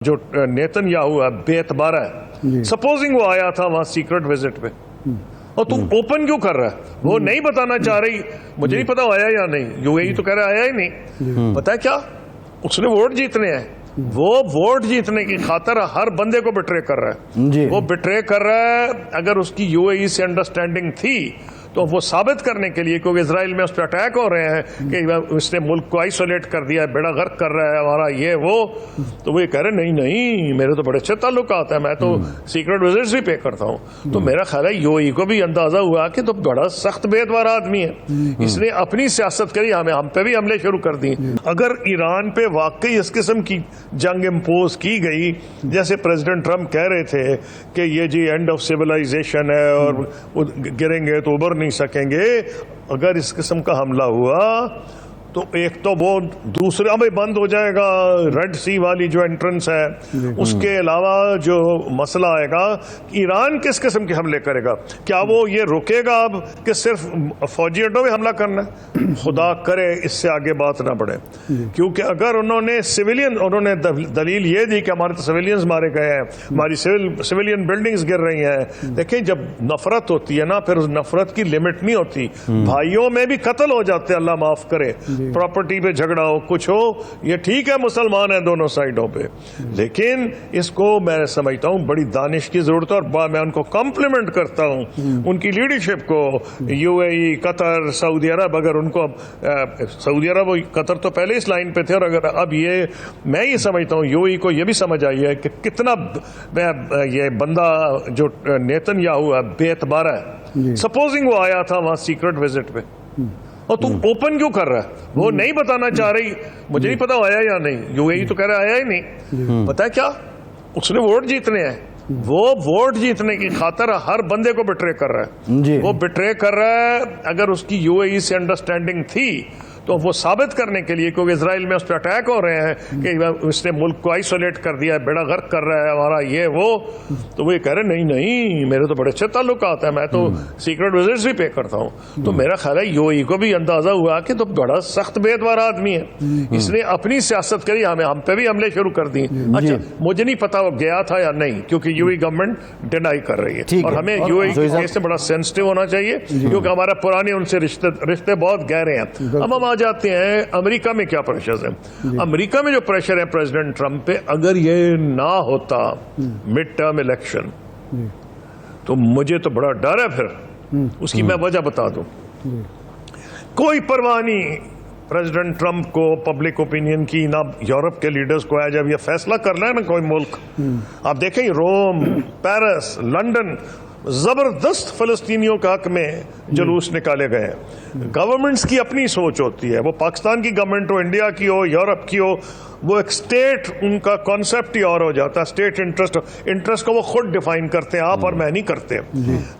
جو نیتن یاہو ہے بے اعتبار ہے. سپوزنگ وہ آیا تھا وہاں سیکرٹ وزٹ پہ اور تم اوپن کیوں کر رہا ہے؟ وہ نہیں بتانا چاہ رہی. مجھے نہیں پتا آیا یا نہیں. یو اے ای تو کہہ رہا آیا ہی نہیں. پتا ہے کیا اس نے ووٹ جیتنے ہیں. وہ ووٹ جیتنے کی خاطر ہر بندے کو بٹرے کر رہا ہے. وہ بٹرے کر رہا ہے. اگر اس کی یو اے ای سے انڈرسٹینڈنگ تھی تو وہ ثابت کرنے کے لیے کیونکہ اسرائیل میں اس پہ اٹیک ہو رہے ہیں کہ اس نے ملک کو آئسولیٹ کر دیا ہے, بیڑا غرق کر رہا ہے ہمارا یہ وہ, تو وہ یہ کہہ رہے نہیں میرے تو بڑے اچھے تعلقات ہیں, میں تو سیکرٹ وزٹس بھی پے کرتا ہوں. تو میرا خیال ہے یو ای کو بھی اندازہ ہوا کہ تو بڑا سخت بے اعتبار آدمی ہے. اس نے اپنی سیاست کری, ہم پہ بھی حملے شروع کر دی. اگر ایران پہ واقعی اس قسم کی جنگ امپوز کی گئی جیسے پریزیڈنٹ ٹرمپ کہہ رہے تھے کہ یہ جی اینڈ آف سویلائزیشن ہے اور گریں گے تو ابھر نہیں سکیں گے, اگر اس قسم کا حملہ ہوا تو ایک تو وہ دوسرا میں بند ہو جائے گا ریڈ سی والی جو انٹرنس ہے. اس کے علاوہ جو مسئلہ آئے گا ایران کس قسم کے حملے کرے گا. کیا وہ یہ رکے گا اب کہ صرف فوجی اڈوں میں حملہ کرنا ہے؟ خدا کرے اس سے آگے بات نہ بڑھے, کیونکہ اگر انہوں نے دلیل یہ دی کہ ہمارے تو سویلینز مارے گئے ہیں, ہماری سویلین بلڈنگز گر رہی ہیں. دیکھیں جب نفرت ہوتی ہے نا پھر اس نفرت کی لمٹ نہیں ہوتی. بھائیوں میں بھی قتل ہو جاتے, اللہ معاف کرے, پراپرٹی پہ جھگڑا ہو کچھ ہو, یہ ٹھیک ہے مسلمان ہیں دونوں سائڈوں پہ, لیکن اس کو میں سمجھتا ہوں بڑی دانش کی ضرورت ہے. اور میں ان کو کمپلیمنٹ کرتا ہوں ان کی لیڈرشپ کو, یو اے ای, قطر, سعودی عرب. اگر ان کو سعودی عرب قطر تو پہلے اس لائن پہ تھے, اور اگر اب یہ میں یہ سمجھتا ہوں یو اے ای کو یہ بھی سمجھ آئی ہے کہ کتنا یہ بندہ جو نیتن یاہو ہے بے اعتبار ہے. سپوزنگ وہ آیا تھا وہاں سیکرٹ وزٹ پہ اور تم اوپن کیوں کر رہا ہے؟ وہ نہیں بتانا چاہ رہی. مجھے نہیں پتا آیا یا نہیں. یو اے ای تو کہہ رہا آیا ہی نہیں. پتا ہے کیا اس نے ووٹ جیتنے ہیں. وہ ووٹ جیتنے کی خاطر ہر بندے کو بٹرے کر رہا ہے. وہ بٹرے کر رہا ہے. اگر اس کی یو اے ای سے انڈرسٹینڈنگ تھی تو وہ ثابت کرنے کے لیے کیونکہ اسرائیل میں اس پہ اٹیک ہو رہے ہیں کہ اس نے ملک کو آئسولیٹ کر دیا ہے, بیڑا غرق کر رہا ہے ہمارا یہ وہ, تو وہ یہ کہہ رہے نہیں میرے تو بڑے اچھے تعلقات ہیں, میں تو سیکرٹ وزٹس بھی پے کرتا ہوں. تو میرا خیال ہے یو ای کو بھی اندازہ ہوا کہ تو بڑا سخت بے اعتبار آدمی ہے. اس نے اپنی سیاست کری, ہم پہ بھی حملے شروع کر دی. اچھا مجھے نہیں پتا وہ گیا تھا یا نہیں کیونکہ یو ای گورنمنٹ ڈینائی کر رہی ہے, اور ہمیں یو اے ای سے بڑا سینسٹیو ہونا چاہیے کیونکہ ہمارا پرانے ان سے رشتے بہت گہرے ہیں. اب ہم آ جاتے ہیں امریکہ میں کیا پریشر ہے. امریکہ میں جو پریشر ہے پریزیڈنٹ ٹرمپ پہ, اگر یہ نہ ہوتا مڈ ٹرم الیکشن تو مجھے تو بڑا ڈر ہے. پھر اس کی میں وجہ بتا دوں. کوئی پرواہ نہیں پریزیڈنٹ ٹرمپ کو پبلک اوپینین کی, نہ یورپ کے لیڈرز کو ہے. جب یہ فیصلہ کرنا ہے نا کوئی ملک, آپ دیکھیں روم, پیرس, لندن, زبردست فلسطینیوں کے حق میں جلوس نکالے گئے ہیں. گورنمنٹس کی اپنی سوچ ہوتی ہے, وہ پاکستان کی گورنمنٹ ہو, انڈیا کی ہو, یورپ کی ہو, وہ ایک سٹیٹ ان کا کانسیپٹ ہی اور ہو جاتا ہے. سٹیٹ انٹرسٹ کو وہ خود ڈیفائن کرتے ہیں, آپ اور میں نہیں کرتے.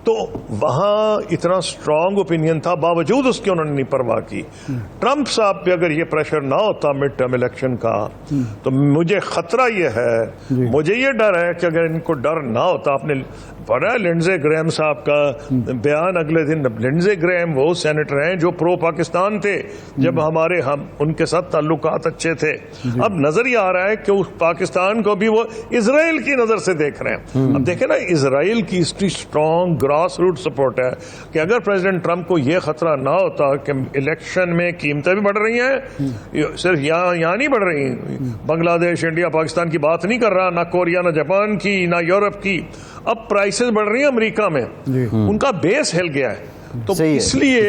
تو وہاں اتنا سٹرانگ اوپینین تھا, باوجود اس کی انہوں نے نہیں پرواہ کی. ٹرمپ صاحب پہ اگر یہ پریشر نہ ہوتا مڈ ٹرم الیکشن کا تو مجھے خطرہ یہ ہے, مجھے یہ ڈر ہے کہ اگر ان کو ڈر نہ ہوتا, آپ نے پڑھا لنڈزے گرہم صاحب کا بیان اگلے دن. لنڈزے گرہم وہ سینیٹر ہیں جو پرو پاکستان تھے جب ہم ان کے ساتھ تعلقات اچھے تھے. اب نظر یہ آ رہا ہے کہ پاکستان کو بھی وہ اسرائیل کی نظر سے دیکھ رہے ہیں. اب دیکھیں نا اسرائیل کی اسٹرانگ گراس روٹ سپورٹ ہے کہ اگر پریزیڈنٹ ٹرمپ کو یہ خطرہ نہ ہوتا کہ الیکشن میں قیمتیں بھی بڑھ رہی ہیں, صرف یہاں نہیں بڑھ رہی, بنگلہ دیش, انڈیا, پاکستان کی بات نہیں کر رہا, نہ کوریا, نہ جاپان کی, نہ یورپ کی, اب پرائسز بڑھ رہی ہیں امریکہ میں, ان کا بیس ہل گیا ہے. تو اس لیے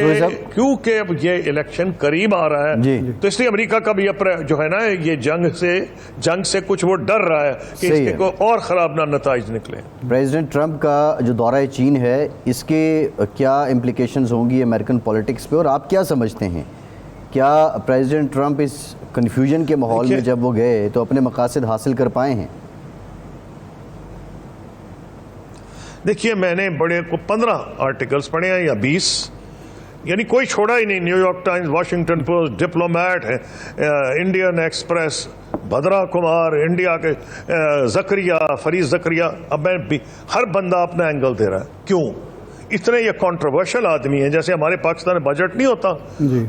کیونکہ اب یہ الیکشن قریب آ رہا ہے تو اس لیے امریکہ کا بھی جو ہے نا یہ جنگ سے کچھ وہ ڈر رہا ہے کہ اس کے کوئی اور خراب نہ نتائج نکلے. پریزیڈنٹ ٹرمپ کا جو دورہ چین ہے اس کے کیا امپلیکیشنز ہوں گی امریکن پولیٹکس پہ, اور آپ کیا سمجھتے ہیں کیا پریزیڈنٹ ٹرمپ اس کنفیوژن کے ماحول میں جب وہ گئے تو اپنے مقاصد حاصل کر پائے ہیں؟ دیکھیے میں نے بڑے کو 15 آرٹیکلز پڑھے ہیں یا 20, یعنی کوئی چھوڑا ہی نہیں. New York Times, Washington post, diplomat ہے, Indian express, Bhadra Kumar, India کے زکریا, فرید زکریا. اب میں ہر بندہ اپنا اینگل دے رہا ہے. کیوں؟ اتنے یہ کانٹروورشل آدمی ہیں. جیسے ہمارے پاکستان میں بجٹ نہیں ہوتا,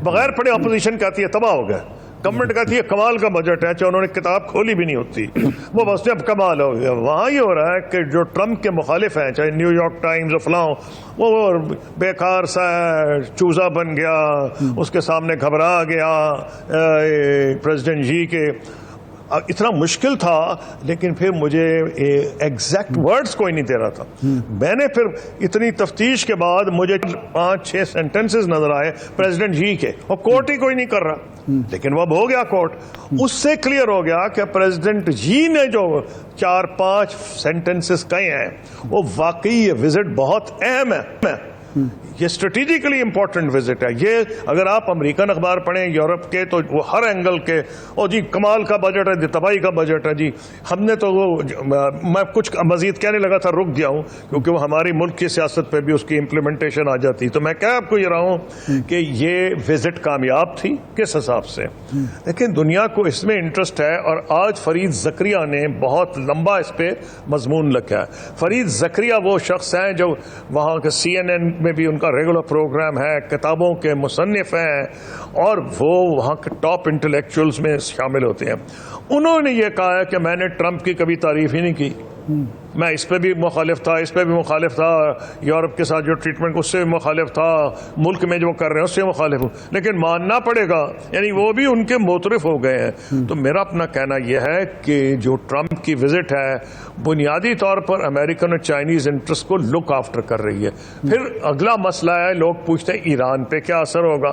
بغیر پڑھے اپوزیشن کہتی ہے تباہ ہو گئے. گورنمنٹ کہتی ہے کمال کا بجٹ ہے, چاہے انہوں نے کتاب کھولی بھی نہیں ہوتی, وہ بس اب کمال ہو گیا. وہاں یہ ہو رہا ہے کہ جو ٹرمپ کے مخالف ہیں, چاہے نیو یارک ٹائمز فلاں, وہ بیکار سا چوزا بن گیا, اس کے سامنے گھبرا گیا پریزیڈنٹ جی کے. اتنا مشکل تھا, لیکن پھر مجھے ایگزیکٹ ورڈز کوئی نہیں دے رہا تھا. میں نے پھر اتنی تفتیش کے بعد مجھے 5-6 سینٹنسز نظر آئے پریزیڈنٹ جی کے, اور کورٹ ہی کوئی نہیں کر رہا, لیکن وہ اب ہو گیا کورٹ. اس سے کلیئر ہو گیا کہ پریزیڈنٹ جی نے جو 4-5 سینٹنسز کہے ہیں وہ واقعی یہ وزٹ بہت اہم ہے, یہ اسٹریٹجیکلی امپورٹنٹ وزٹ ہے. یہ اگر آپ امریکن اخبار پڑھیں یورپ کے, تو وہ ہر اینگل کے, او جی کمال کا بجٹ ہے, تباہی کا بجٹ ہے جی. ہم نے تو وہ, میں کچھ مزید کہنے لگا تھا, رک گیا ہوں, کیونکہ وہ ہماری ملک کی سیاست پہ بھی اس کی امپلیمنٹیشن آ جاتی. تو میں کیا آپ کو یہ رہا ہوں کہ یہ وزٹ کامیاب تھی کس حساب سے. لیکن دنیا کو اس میں انٹرسٹ ہے, اور آج فرید زکریا نے بہت لمبا اس پہ مضمون لکھا ہے. فرید زکریا وہ شخص ہیں جو وہاں کے CNN میں بھی ان کا ریگولر پروگرام ہے, کتابوں کے مصنف ہیں, اور وہ وہاں کے ٹاپ انٹلیکچوئلز میں شامل ہوتے ہیں. انہوں نے یہ کہا ہے کہ میں نے ٹرمپ کی کبھی تعریف ہی نہیں کی, میں اس پہ بھی مخالف تھا, اس پہ بھی مخالف تھا, یورپ کے ساتھ جو ٹریٹمنٹ اس سے بھی مخالف تھا, ملک میں جو کر رہے ہیں اس سے مخالف ہوں, لیکن ماننا پڑے گا. یعنی وہ بھی ان کے موترف ہو گئے ہیں. تو میرا اپنا کہنا یہ ہے کہ جو ٹرمپ کی وزٹ ہے بنیادی طور پر امریکن اور چائنیز انٹرسٹ کو لک آفٹر کر رہی ہے. پھر اگلا مسئلہ ہے, لوگ پوچھتے ہیں ایران پہ کیا اثر ہوگا,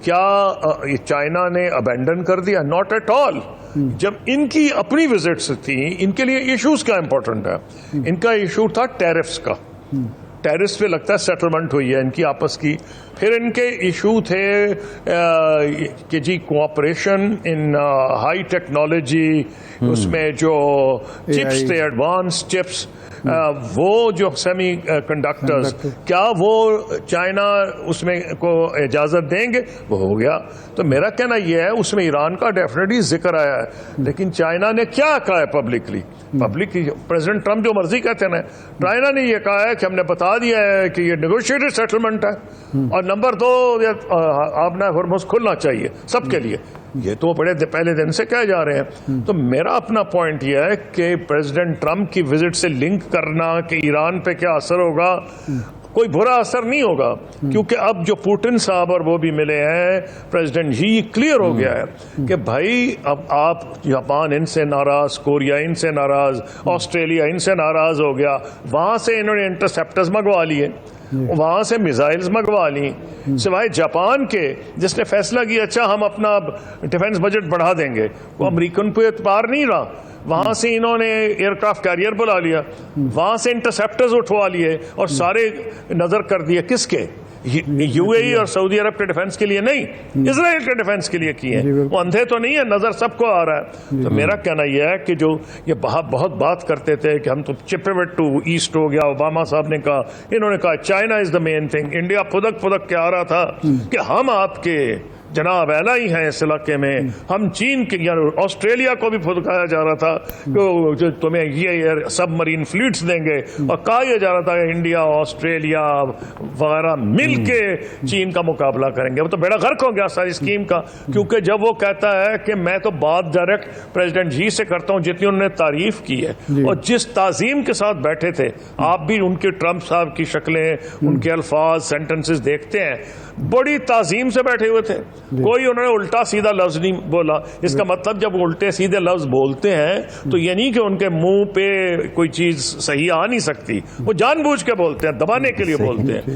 کیا چائنا نے ابینڈن کر دیا؟ Not at all. جب ان کی اپنی وزٹس تھیں, ان کے لیے ایشوز کا امپورٹنٹ ہے. ان کا ایشو تھا ٹیرفز کا, ٹیرفز پہ لگتا ہے سیٹلمنٹ ہوئی ہے ان کی آپس کی. پھر ان کے ایشو تھے کہ جی کوآپریشن ان ہائی ٹیکنالوجی, اس میں جو چپس تھے, ایڈوانس چپس, وہ جو سیمی کنڈکٹرز, کیا وہ چائنا اس میں کو اجازت دیں گے؟ وہ ہو گیا. تو میرا کہنا یہ ہے اس میں ایران کا ڈیفینیٹلی ذکر آیا ہے, لیکن چائنا نے کیا کہا ہے پبلکلی؟ پریزیڈنٹ ٹرمپ جو مرضی کہتے ہیں, چائنا نے یہ کہا ہے کہ ہم نے بتا دیا ہے کہ یہ نیگوشیٹڈ سیٹلمنٹ ہے, اور نمبر 2 آپ نے ہرمز کھلنا چاہیے سب کے لیے. یہ تو بڑے پہلے دن سے کہے جا رہے ہیں. تو میرا اپنا پوائنٹ یہ ہے کہ پریزیڈنٹ ٹرمپ کی وزٹ سے لنک کرنا کہ ایران پہ کیا اثر ہوگا, کوئی برا اثر نہیں ہوگا, کیونکہ اب جو پوٹن صاحب اور وہ بھی ملے ہیں پریزیڈنٹ جی, کلیئر ہو گیا ہے کہ بھائی اب آپ جاپان ان سے ناراض, کوریا ان سے ناراض, آسٹریلیا ان سے ناراض ہو گیا, وہاں سے انہوں نے انٹرسیپٹرز منگوا لیے, وہاں سے میزائلز منگوا لی, سوائے جاپان کے جس نے فیصلہ کیا اچھا ہم اپنا ڈیفنس بجٹ بڑھا دیں گے. وہ امریکن پہ اعتبار نہیں رہا, وہاں سے انہوں نے ایئر کرافٹ کیریئر بلا لیا, وہاں سے انٹرسیپٹرز اٹھوا لیے, اور سارے نظر کر دیے کس کے, یو اے ای اور سعودی عرب کے ڈیفنس کے لیے نہیں, اسرائیل کے ڈیفنس کے لیے کیے ہیں. وہ اندھے تو نہیں ہے, نظر سب کو آ رہا ہے. تو میرا کہنا یہ ہے کہ جو یہ بہت بات کرتے تھے کہ ہم تو چپیوٹ ٹو ایسٹ ہو گیا, اوباما صاحب نے کہا, انہوں نے کہا China is the main thing. India پھدک کے آ رہا تھا کہ ہم آپ کے جناب اعلیٰ ہیں اس علاقے میں, ہم چین کے آسٹریلیا کو بھی پھدکایا جا رہا تھا کہ تمہیں یہ سب مرین فلیٹس دیں گے, اور کہا یہ جا رہا تھا کہ انڈیا آسٹریلیا وغیرہ مل کے چین کا مقابلہ کریں گے. وہ تو بیڑا غرق ہو گیا ساری اسکیم کا, کیونکہ جب وہ کہتا ہے کہ میں تو بات ڈائریکٹ پریزیڈنٹ جی سے کرتا ہوں جتنی انہوں نے تعریف کی ہے, اور جس تعظیم کے ساتھ بیٹھے تھے, آپ بھی ان کے ٹرمپ صاحب کی شکلیں, ان کے الفاظ, سینٹنسز دیکھتے ہیں, بڑی تعظیم سے بیٹھے ہوئے تھے. کوئی انہوں نے الٹا سیدھا لفظ نہیں بولا. اس کا مطلب جب الٹے سیدھے لفظ بولتے ہیں تو یہ نہیں کہ ان کے منہ پہ کوئی چیز صحیح آ نہیں سکتی, وہ جان بوجھ کے بولتے ہیں, دبانے کے لیے بولتے ہیں.